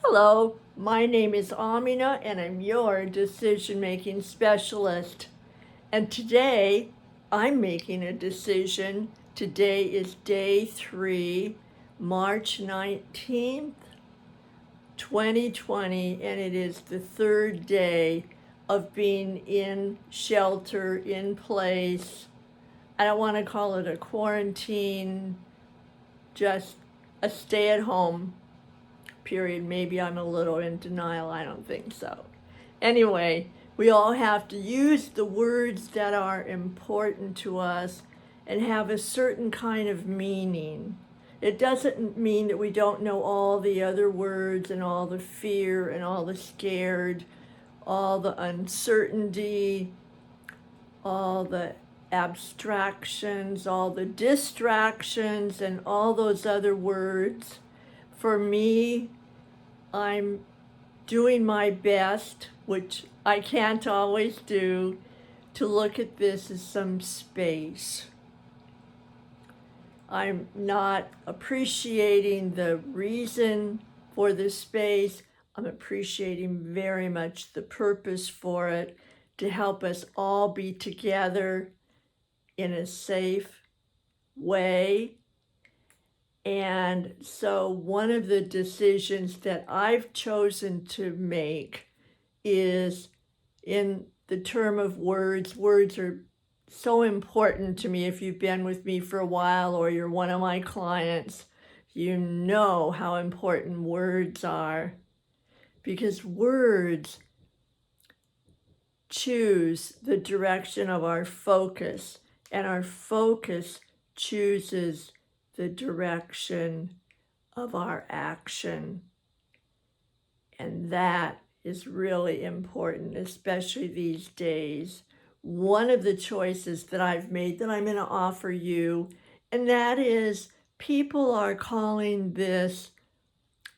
Hello, my name is Amina and I'm your decision-making specialist. And today I'm making a decision. Today is day 3, March 19th, 2020, and it is the third day of being in shelter in place. I don't want to call it a quarantine, just a stay-at-home period. Maybe I'm a little in denial. I don't think so. Anyway, we all have to use the words that are important to us and have a certain kind of meaning. It doesn't mean that we don't know all the other words and all the fear and all the scared, all the uncertainty, all the abstractions, all the distractions, and all those other words. For me, I'm doing my best, which I can't always do, to look at this as some space. I'm not appreciating the reason for the space. I'm appreciating very much the purpose for it, to help us all be together in a safe way. And so one of the decisions that I've chosen to make is in the term of words. Words are so important to me. If you've been with me for a while or you're one of my clients, you know how important words are, because words choose the direction of our focus, and our focus chooses the direction of our action. And that is really important, especially these days. One of the choices that I've made that I'm going to offer you, and that is, people are calling this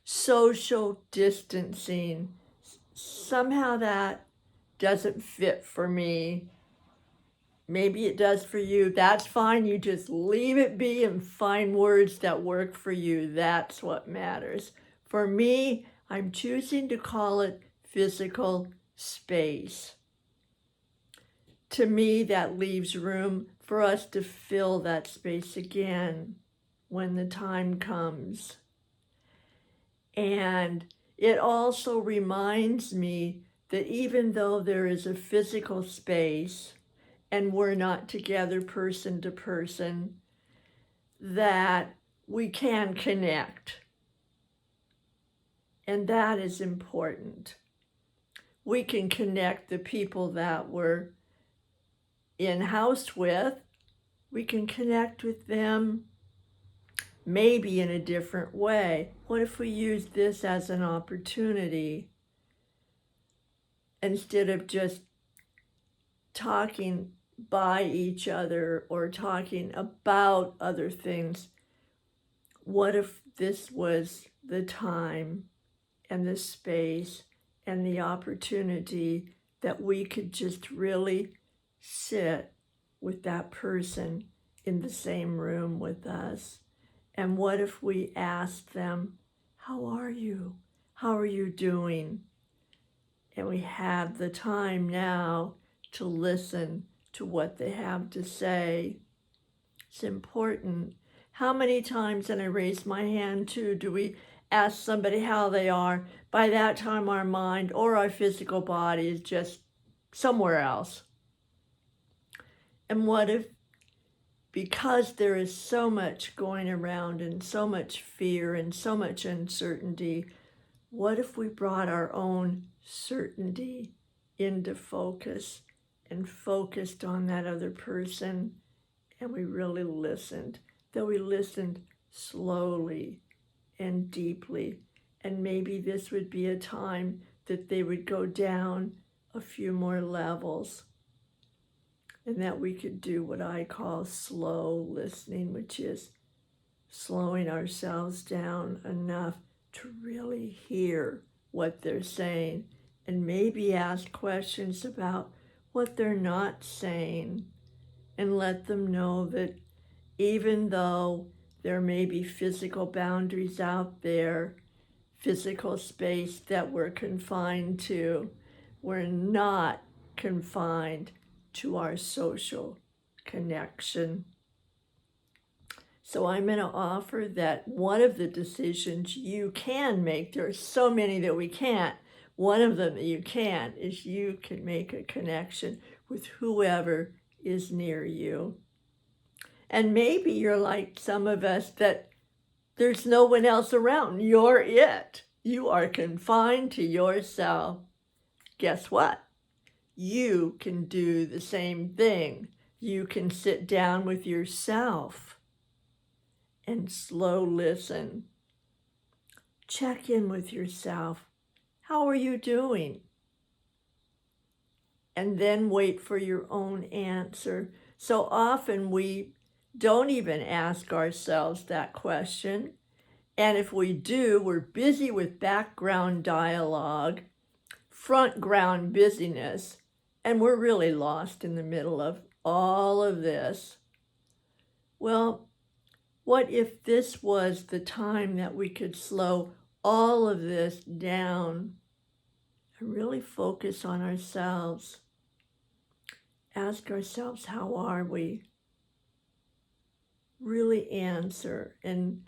social distancing. Somehow that doesn't fit for me. Maybe it does for you. That's fine. You just leave it be and find words that work for you. That's what matters. For me, I'm choosing to call it physical space. To me, that leaves room for us to fill that space again when the time comes. And it also reminds me that even though there is a physical space and we're not together person to person, that we can connect. And that is important. We can connect the people that we're in house with. We can connect with them maybe in a different way. What if we use this as an opportunity instead of just talking by each other or talking about other things? What if this was the time and the space and the opportunity that we could just really sit with that person in the same room with us? And what if we asked them, how are you? How are you doing? And we have the time now to listen to what they have to say. It's important. How many times, and I raise my hand too, do we ask somebody how they are? By that time, our mind or our physical body is just somewhere else. And what if, because there is so much going around and so much fear and so much uncertainty, what if we brought our own certainty into focus and focused on that other person, and we really listened, that we listened slowly and deeply, and maybe this would be a time that they would go down a few more levels, and that we could do what I call slow listening, which is slowing ourselves down enough to really hear what they're saying and maybe ask questions about what they're not saying, and let them know that even though there may be physical boundaries out there, physical space that we're confined to. We're not confined to our social connection. So I'm going to offer that one of the decisions you can make, there are so many that we can't, one of them that you can is you can make a connection with whoever is near you. And maybe you're like some of us that there's no one else around. You're it. You are confined to yourself. Guess what? You can do the same thing. You can sit down with yourself and slow listen. Check in with yourself. How are you doing? And then wait for your own answer. So often we don't even ask ourselves that question. And if we do, we're busy with background dialogue, front ground busyness, and we're really lost in the middle of all of this. Well, what if this was the time that we could slow all of this down and really focus on ourselves? Ask ourselves, how are we? Really answer and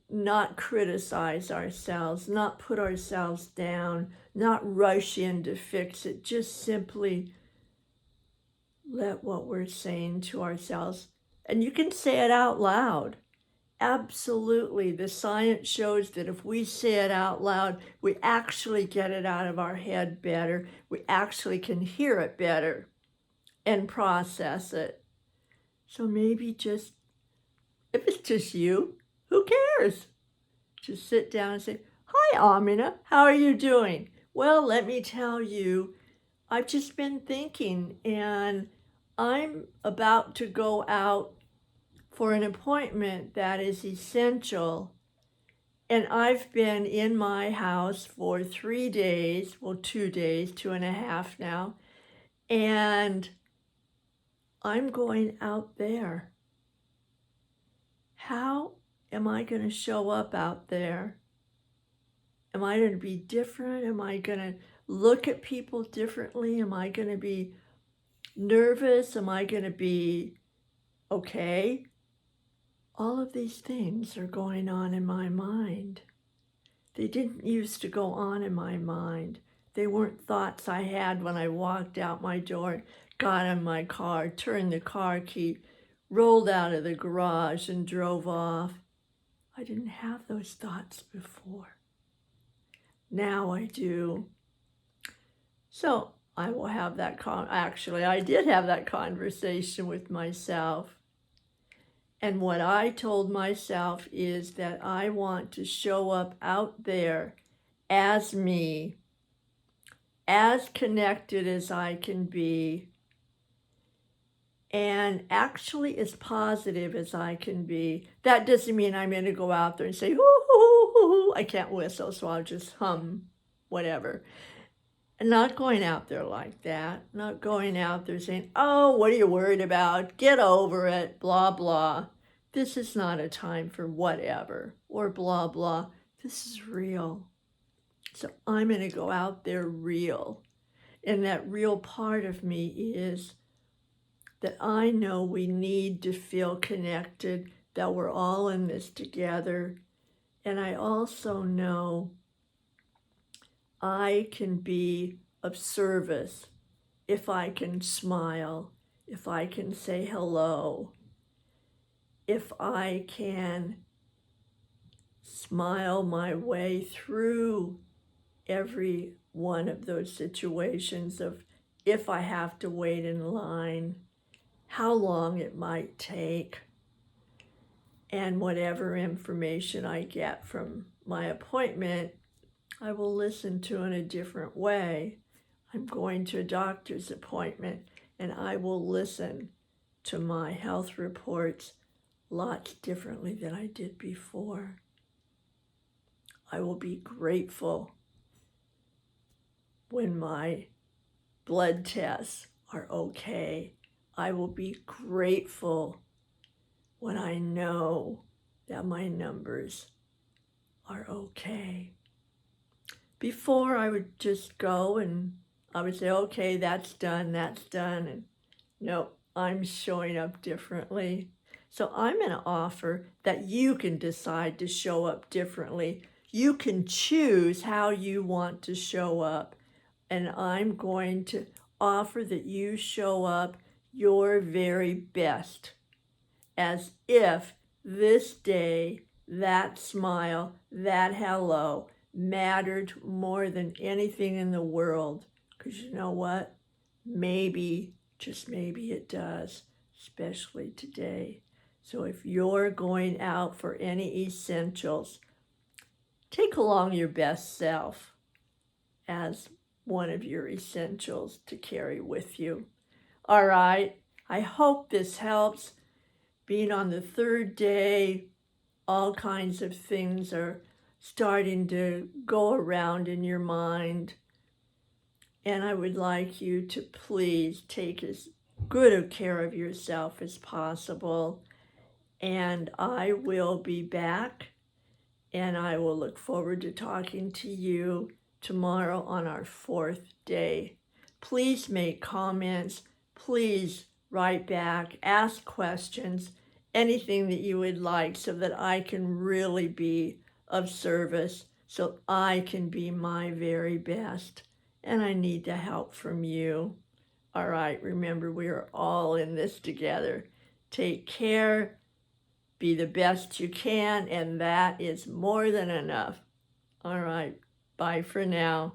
not criticize ourselves, not put ourselves down, not rush in to fix it. Just simply let what we're saying to ourselves, and you can say it out loud. Absolutely. The science shows that if we say it out loud, we actually get it out of our head better. We actually can hear it better and process it. So maybe just, if it's just you, who cares? Just sit down and say, "Hi, Amina, how are you doing?" "Well, let me tell you, I've just been thinking and I'm about to go out for an appointment that is essential. And I've been in my house for 3 days, well, 2 days, 2.5 now, and I'm going out there. How am I going to show up out there? Am I going to be different? Am I going to look at people differently? Am I going to be nervous? Am I going to be okay?" All of these things are going on in my mind. They didn't used to go on in my mind. They weren't thoughts I had when I walked out my door, got in my car, turned the car key, rolled out of the garage and drove off. I didn't have those thoughts before. Now I do. So I will have that actually, I did have that conversation with myself. And what I told myself is that I want to show up out there as me, as connected as I can be, and actually as positive as I can be. That doesn't mean I'm going to go out there and say, "Hoo, hoo, hoo, hoo, hoo." I can't whistle, so I'll just hum whatever. And not going out there like that. Not going out there saying, "Oh, what are you worried about? Get over it, blah, blah." This is not a time for whatever or blah, blah. This is real. So I'm going to go out there real. And that real part of me is that I know we need to feel connected, that we're all in this together. And I also know I can be of service if I can smile, if I can say hello, if I can smile my way through every one of those situations of if I have to wait in line, how long it might take, and whatever information I get from my appointment, I will listen to in a different way. I'm going to a doctor's appointment and I will listen to my health reports lots differently than I did before. I will be grateful when my blood tests are okay. I will be grateful when I know that my numbers are okay. Before I would just go and I would say, okay, that's done, and nope, I'm showing up differently. So I'm going to offer that you can decide to show up differently. You can choose how you want to show up. And I'm going to offer that you show up your very best, as if this day, that smile, that hello mattered more than anything in the world. Because you know what? Maybe, just maybe it does, especially today. So if you're going out for any essentials, take along your best self as one of your essentials to carry with you. All right, I hope this helps. Being on the third day, all kinds of things are starting to go around in your mind. And I would like you to please take as good a care of yourself as possible. And I will be back, and I will look forward to talking to you tomorrow on our fourth day. Please make comments. Please write back, ask questions, anything that you would like, so that I can really be of service, so I can be my very best. And I need the help from you. All right, remember, we are all in this together. Take care, be the best you can, and that is more than enough. All right, bye for now.